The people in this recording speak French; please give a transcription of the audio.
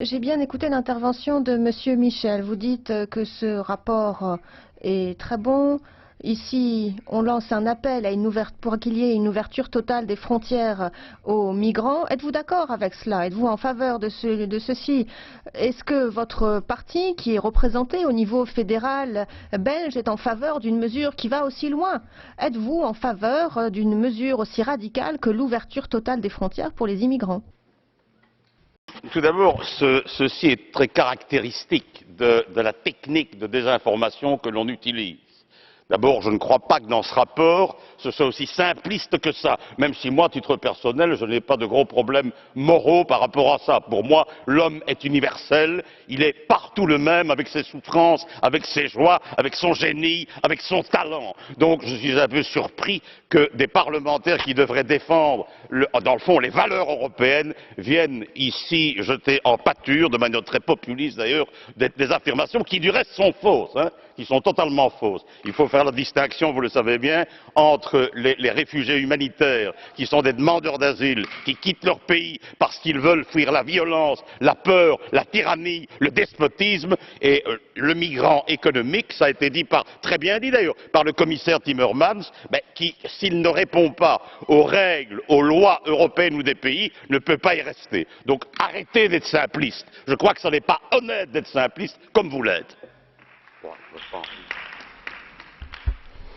J'ai bien écouté l'intervention de Monsieur Michel. Vous dites que ce rapport est très bon. Ici, on lance un appel à pour qu'il y ait une ouverture totale des frontières aux migrants. Êtes-vous d'accord avec cela? Êtes-vous en faveur de ceci? Est-ce que votre parti, qui est représenté au niveau fédéral belge, est en faveur d'une mesure qui va aussi loin? Êtes-vous en faveur d'une mesure aussi radicale que l'ouverture totale des frontières pour les immigrants? Tout d'abord, ceci est très caractéristique de la technique de désinformation que l'on utilise. D'abord, je ne crois pas que dans ce rapport, ce soit aussi simpliste que ça, même si moi, à titre personnel, je n'ai pas de gros problèmes moraux par rapport à ça. Pour moi, l'homme est universel, il est partout le même, avec ses souffrances, avec ses joies, avec son génie, avec son talent. Donc, je suis un peu surpris que des parlementaires qui devraient défendre, dans le fond, les valeurs européennes, viennent ici jeter en pâture, de manière très populiste d'ailleurs, des affirmations qui, du reste, sont fausses, qui sont totalement fausses. Il faut faire la distinction, vous le savez bien, entre les réfugiés humanitaires, qui sont des demandeurs d'asile, qui quittent leur pays parce qu'ils veulent fuir la violence, la peur, la tyrannie, le despotisme, et le migrant économique, ça a été dit très bien dit d'ailleurs, par le commissaire Timmermans, qui, s'il ne répond pas aux règles, aux lois européennes ou des pays, ne peut pas y rester. Donc arrêtez d'être simpliste. Je crois que ce n'est pas honnête d'être simpliste comme vous l'êtes.